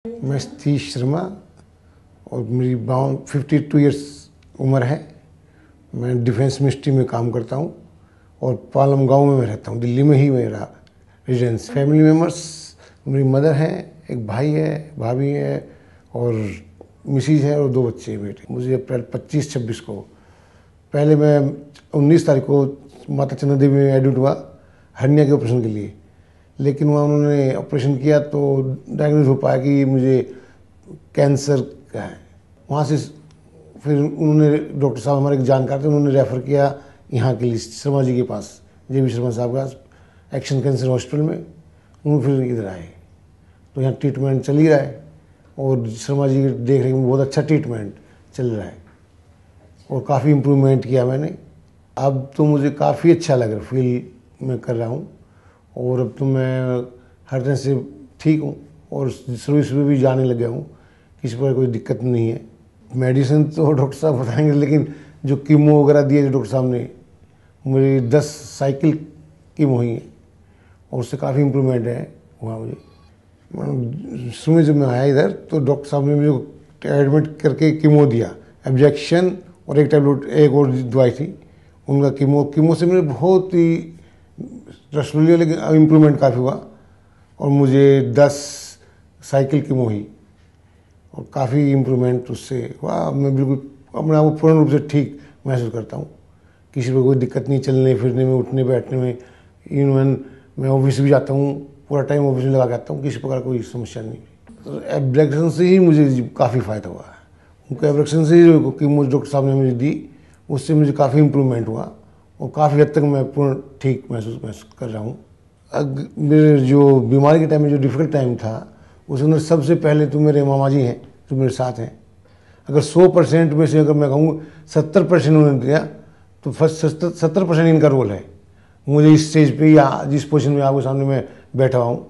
मैं सतीश शर्मा और मेरी 52 ईयर्स उम्र है। मैं डिफेंस मिनिस्ट्री में काम करता हूँ और पालम गांव में मैं रहता हूँ। दिल्ली में ही मेरा रेजिडेंस। फैमिली मेम्बर्स, मेरी मदर हैं, एक भाई है, भाभी है और मिसीज है और 2 बच्चे हैं बेटे। मुझे अप्रैल 25-26 को, पहले मैं 19 तारीख को माता चंद्र देवी में एडमिट हुआ हर्निया के ऑपरेशन के लिए, लेकिन वहाँ उन्होंने ऑपरेशन किया तो डायग्नोज हो पाया कि मुझे कैंसर का है। वहाँ से फिर उन्होंने, डॉक्टर साहब हमारे एक जानकार थे, उन्होंने रेफ़र किया यहाँ के लिए शर्मा जी के पास, JV शर्मा साहब के पास, एक्शन कैंसर हॉस्पिटल में। उन्होंने फिर इधर आए तो यहाँ ट्रीटमेंट चल ही रहा है और शर्मा जी देख रहे हैं बहुत अच्छा ट्रीटमेंट चल रहा है और काफ़ी इम्प्रूवमेंट किया मैंने। अब तो मुझे काफ़ी अच्छा लग रहा, फील मैं कर रहा हूँ और अब तो मैं हर तरह से ठीक हूँ और सर्विस में भी जाने लग गया हूँ। किसी पर कोई दिक्कत नहीं है। मेडिसिन तो डॉक्टर साहब बताएंगे, लेकिन जो कीमो वगैरह दिए जो डॉक्टर साहब ने, मेरी 10 साइकिल कीमो हुई है और उससे काफ़ी इम्प्रूवमेंट है हुआ मुझे। सुबह जब मैं आया इधर तो डॉक्टर साहब ने मुझे एडमिट करके कीमो दिया, इंजेक्शन और एक टैबलेट, एक और दवाई थी उनका। कीमो से मेरे बहुत ही रसोली, लेकिन इम्प्रूवमेंट काफ़ी हुआ और मुझे 10 साइकिल कीमो हुई और काफ़ी इम्प्रूवमेंट उससे हुआ। मैं बिल्कुल अपने आप को पूर्ण रूप से ठीक महसूस करता हूँ। किसी को कोई दिक्कत नहीं, चलने फिरने में, उठने बैठने में। इवन मैं ऑफिस भी जाता हूँ, पूरा टाइम ऑफिस में लगा के आता हूँ, किसी प्रकार कोई समस्या नहीं। तो एब्रेक्शन से ही मुझे काफ़ी फ़ायदा हुआ है। उनको एब्रेक्शन से ही जो कीमो डॉक्टर साहब ने मुझे दी, उससे मुझे काफ़ी इम्प्रूवमेंट हुआ और काफ़ी हद तक मैं पूर्ण ठीक महसूस कर रहा हूँ। मेरे जो बीमारी के टाइम में जो डिफ़िकल्ट टाइम था, उसके अंदर सबसे पहले तो मेरे मामा जी हैं जो मेरे साथ हैं। अगर 100% में से अगर मैं कहूँ 70% उन्होंने दिया तो फर्स्ट 70% इनका रोल है मुझे इस स्टेज पे या जिस पोजीशन में आपके सामने मैं बैठा हुआ हूँ।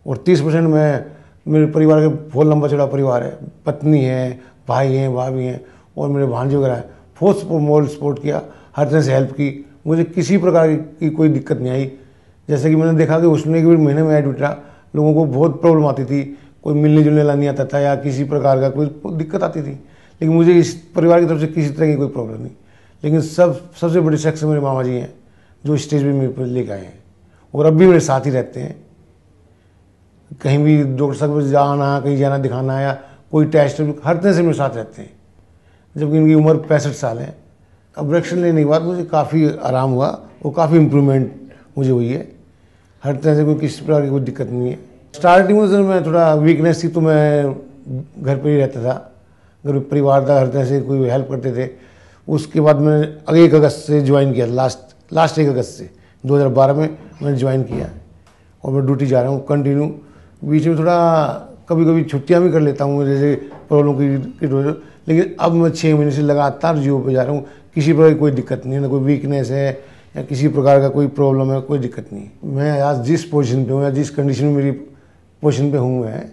और 30% में मेरे परिवार के बहुत लंबा चौड़ा परिवार है, पत्नी है, भाई हैं, भाभी हैं और मेरे भांजे वगैरह हैं। बहुत मोरल सपोर्ट किया, हर तरह से हेल्प की, मुझे किसी प्रकार की कोई दिक्कत नहीं आई। जैसे कि मैंने देखा कि उसने के महीने में एडमिट रहा, लोगों को बहुत प्रॉब्लम आती थी, कोई मिलने जुलने ला नहीं आता था या किसी प्रकार का कोई दिक्कत आती थी, लेकिन मुझे इस परिवार की तरफ से किसी तरह की कोई प्रॉब्लम नहीं। लेकिन सबसे बड़े शख्स मेरे मामा जी हैं जो स्टेज पे मेरे पर लेकर आए हैं और अब भी मेरे साथ ही रहते हैं। कहीं भी डॉक्टर साहब के जाना, कहीं जाना दिखाना या कोई टेस्ट, हर तरह से मेरे साथ रहते हैं, जबकि इनकी उम्र 65 साल है। ऑपरेशन लेने के बाद मुझे काफ़ी आराम हुआ और काफ़ी इम्प्रूवमेंट मुझे हुई है। हर तरह से कोई किसी प्रकार की कोई दिक्कत नहीं है। स्टार्टिंग में सर मैं थोड़ा वीकनेस थी तो मैं घर पे ही रहता था, घर में परिवार था, हर तरह से कोई हेल्प करते थे। उसके बाद मैंने 1 अगस्त से ज्वाइन किया, लास्ट 1 अगस्त से 2012 में मैंने ज्वाइन किया और मैं ड्यूटी जा रहा हूँ कंटिन्यू। बीच में थोड़ा कभी कभी छुट्टियाँ भी कर लेता हूँ जैसे प्रॉब्लम की वजह, लेकिन अब मैं 6 महीने से लगातार जियो पे जा रहा हूँ। किसी प्रकार की कोई दिक्कत नहीं है, ना कोई वीकनेस है या किसी प्रकार का कोई प्रॉब्लम है, कोई दिक्कत नहीं। मैं आज जिस पोजीशन पे हूँ या जिस कंडीशन में मेरी पोजीशन पे हूँ मैं,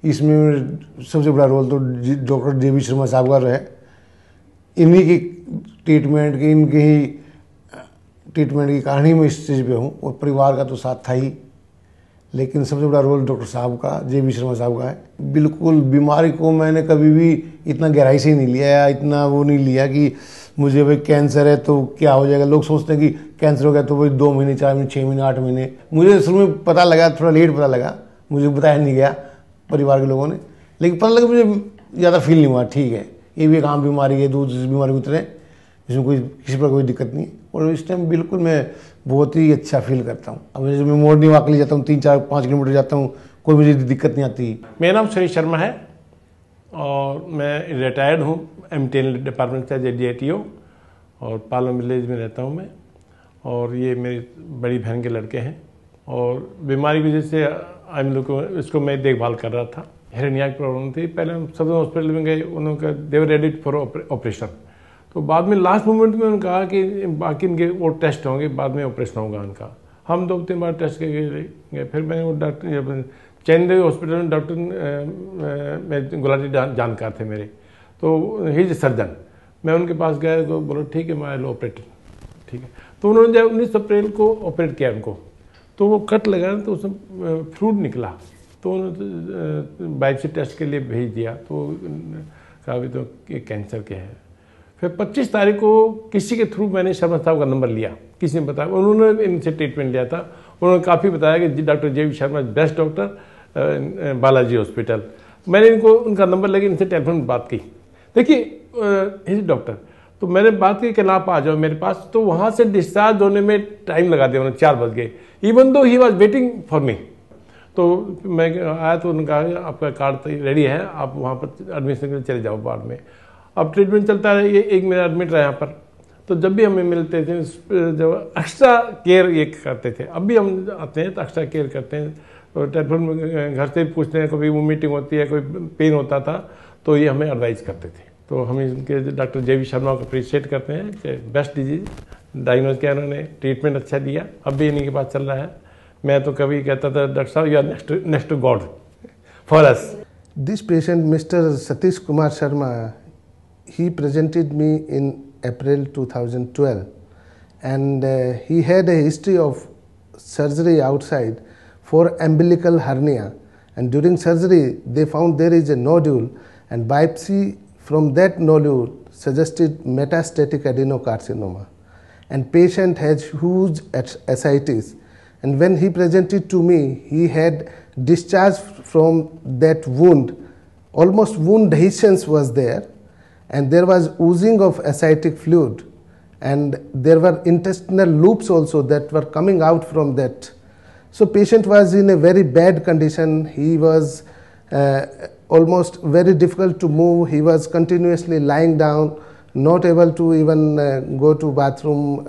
इसमें सबसे बड़ा रोल तो डॉक्टर JV शर्मा साहब का है। इन्हीं की ट्रीटमेंट की, इनके ही ट्रीटमेंट के कारण ही मैं इस स्टेज पे हूँ और परिवार का तो साथ था ही, लेकिन सबसे बड़ा रोल डॉक्टर साहब का, JV शर्मा साहब का है। बिल्कुल बीमारी को मैंने कभी भी इतना गहराई से नहीं लिया या इतना वो नहीं लिया कि मुझे भाई कैंसर है तो क्या हो जाएगा। लोग सोचते हैं कि कैंसर हो गया तो भाई 2 महीने, 4 महीने, 6 महीने, 8 महीने। मुझे शुरू में पता लगा, थोड़ा लेट पता लगा, मुझे बताया नहीं गया परिवार के लोगों ने, लेकिन पता लगा मुझे ज़्यादा फील नहीं हुआ। ठीक है, ये भी एक आम बीमारी है, दूसरी बीमारी की तरह, जिसमें कोई किसी पर कोई दिक्कत नहीं। और इस टाइम बिल्कुल मैं बहुत ही अच्छा फील करता हूँ। अब जब मैं मॉर्निंग वॉक के लिए जाता हूँ, 3, 4, 5 किलोमीटर जाता हूँ, कोई मुझे दिक्कत नहीं आती। मेरा नाम सतीश शर्मा है और मैं रिटायर्ड हूँ MTN डिपार्टमेंट से, JDITO, और पालम विलेज में रहता हूँ मैं। और ये मेरी बड़ी बहन के लड़के हैं और बीमारी की वजह से हम लोग को, इसको मैं देखभाल कर रहा था। हेरेनिया की प्रॉब्लम थी। पहले हम सब हॉस्पिटल में गए, उन्होंने दे वर रेडी फॉर ऑपरेशन। तो बाद में लास्ट मोमेंट में उन्होंने कहा कि बाकी इनके और टेस्ट होंगे, बाद में ऑपरेशन होगा उनका। हम 2-3 बार टेस्ट करके गए। फिर मैंने वो डॉक्टर चैन हॉस्पिटल में, डॉक्टर गुलाटी जानकार थे मेरे, तो ही इज सर्जन। मैं उनके पास गया तो बोला ठीक है, मैं लो ऑपरेट, ठीक है। तो उन्होंने जब 19 अप्रैल को ऑपरेट किया उनको, तो वो कट लगा तो उसमें फ्लूइड निकला तो उन्होंने बायोप्सी टेस्ट के लिए भेज दिया, तो कहा भी तो कैंसर के है। फिर 25 तारीख को किसी के थ्रू मैंने शर्मा साहब का नंबर लिया, किसी ने बताया, उन्होंने इनसे ट्रीटमेंट लिया था। उन्होंने काफ़ी बताया कि doctor J V Sharma best doctor Balaji hospital. मैंने इनको उनका नंबर लेके इनसे टेलीफोन बात की। देखिए डॉक्टर, तो मैंने बात की कि आप आ जाओ मेरे पास। तो वहाँ से डिस्चार्ज होने में टाइम लगा दिया, उन्होंने 4 बज गए, even though he was waiting for me. तो मैं आया तो उन्होंने कहा आपका कार्ड रेडी है, आप वहाँ पर एडमिशन के लिए चले जाओ वार्ड में। अब ट्रीटमेंट चलता है, ये 1 महीना एडमिट रहा यहाँ पर। तो जब भी हमें मिलते थे, जब एक्स्ट्रा केयर ये करते थे, अब भी हम आते हैं तो एक्स्ट्रा केयर करते हैं। तो टेलीफोन में घर से भी पूछते हैं, कभी वो मीटिंग होती है, कोई पेन होता था तो ये हमें एडवाइस करते थे। तो हम इनके डॉक्टर जे वी शर्मा को अप्रिशिएट करते हैं कि बेस्ट डिजीज डायग्नोज किया उन्होंने, ट्रीटमेंट अच्छा दिया, अब भी इन्हीं के पास चल रहा है। मैं तो कभी कहता था डॉक्टर साहब you are next to God for us. This patient mister Satish Kumar Sharma, he presented me in April 2012, and he had a history of surgery outside for umbilical hernia, and during surgery they found there is a nodule, and biopsy from that nodule suggested metastatic adenocarcinoma, and patient has huge ascites, and when he presented to me he had discharge from that wound, almost wound adhesions was there, and there was oozing of ascitic fluid, and there were intestinal loops also that were coming out from that. So patient was in a very bad condition. He was almost very difficult to move. He was continuously lying down, not able to even go to bathroom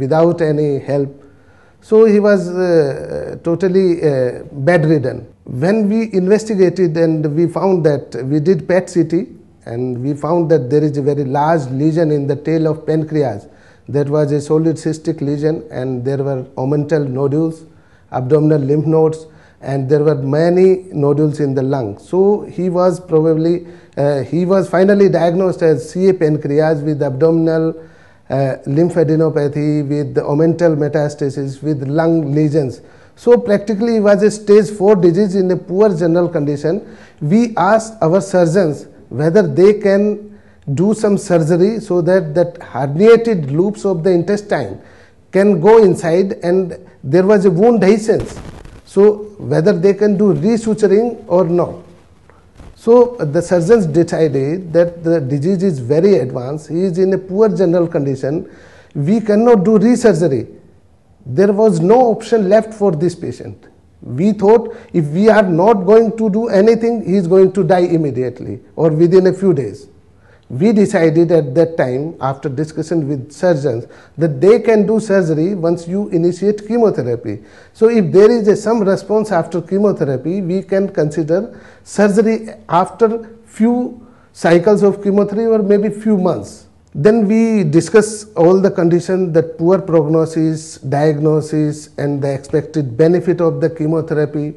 without any help. So he was totally bedridden. When we investigated and we found that, we did PET CT, and we found that there is a very large lesion in the tail of pancreas. That was a solid cystic lesion, and there were omental nodules, abdominal lymph nodes, and there were many nodules in the lung. So he was probably, he was finally diagnosed as CA pancreas with abdominal lymphadenopathy, with the omental metastasis, with lung lesions. So practically he was a stage 4 disease in a poor general condition. We asked our surgeons whether they can do some surgery so that that herniated loops of the intestine can go inside, and there was a wound adhesions. So whether they can do resuturing or not. So the surgeons decided that the disease is very advanced, he is in a poor general condition, we cannot do resurgery. There was no option left for this patient. We thought if we are not going to do anything, he is going to die immediately or within a few days. We decided at that time, after discussion with surgeons, that they can do surgery once you initiate chemotherapy. So if there is some response after chemotherapy, we can consider surgery after few cycles of chemotherapy or maybe few months. Then we discuss all the conditions, that poor prognosis, diagnosis, and the expected benefit of the chemotherapy.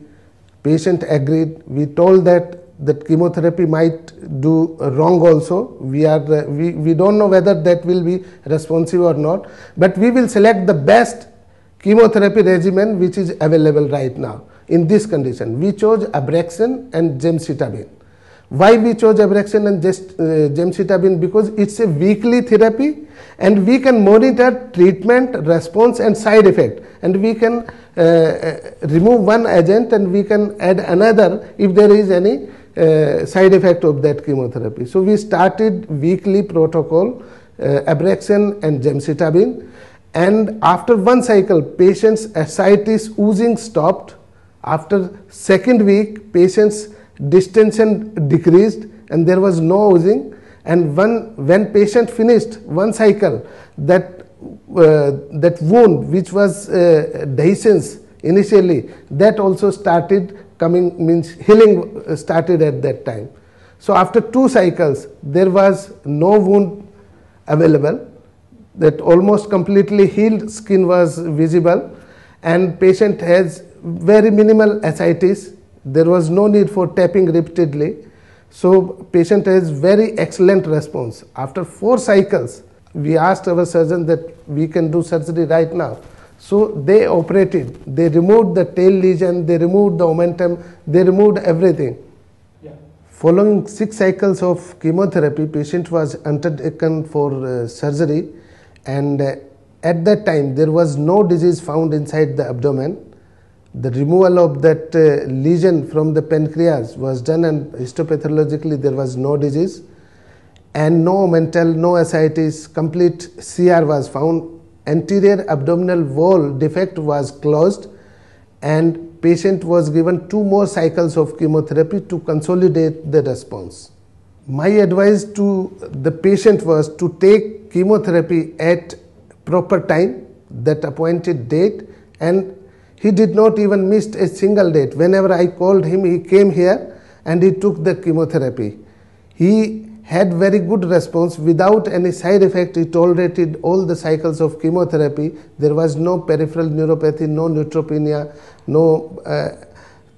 Patient agreed. We told that chemotherapy might do wrong also. We don't know whether that will be responsive or not, but we will select the best chemotherapy regimen which is available right now. In this condition, we chose Abraxane and gemcitabine. Why we chose Abraxane and gemcitabine? Because it's a weekly therapy, and we can monitor treatment response and side effect, and we can remove one agent and we can add another if there is any side effect of that chemotherapy. So we started weekly protocol, Abraxane and gemcitabine, and after one cycle patient's ascites oozing stopped. After second week, patient's distension decreased and there was no oozing, and when patient finished one cycle, that wound which was dehiscence initially, that also started coming, means healing started at that time. So after 2 cycles there was no wound available, that almost completely healed skin was visible, and patient has very minimal ascites. There was no need for tapping repeatedly. So patient has very excellent response. After 4 cycles, we asked our surgeon that we can do surgery right now. So they operated, they removed the tail lesion, they removed the omentum, they removed everything. Following 6 cycles of chemotherapy, patient was undertaken for surgery, and at that time there was no disease found inside the abdomen. The removal of that lesion from the pancreas was done, and histopathologically there was no disease and no mental, no ascites, complete CR was found. Anterior abdominal wall defect was closed, and patient was given 2 more cycles of chemotherapy to consolidate the response. My advice to the patient was to take chemotherapy at proper time, that appointed date, and he did not even miss a single date. Whenever I called him, he came here and he took the chemotherapy. He had very good response without any side effect. He tolerated all the cycles of chemotherapy. There was no peripheral neuropathy, no neutropenia, no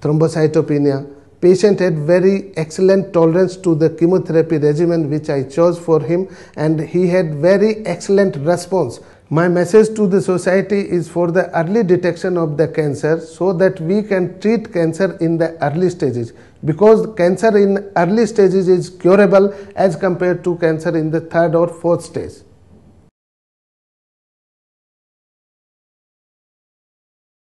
thrombocytopenia. Patient had very excellent tolerance to the chemotherapy regimen which I chose for him, and he had very excellent response. My message to the society is for the early detection of the cancer, so that we can treat cancer in the early stages, because cancer in early stages is curable as compared to cancer in the 3rd or 4th stage.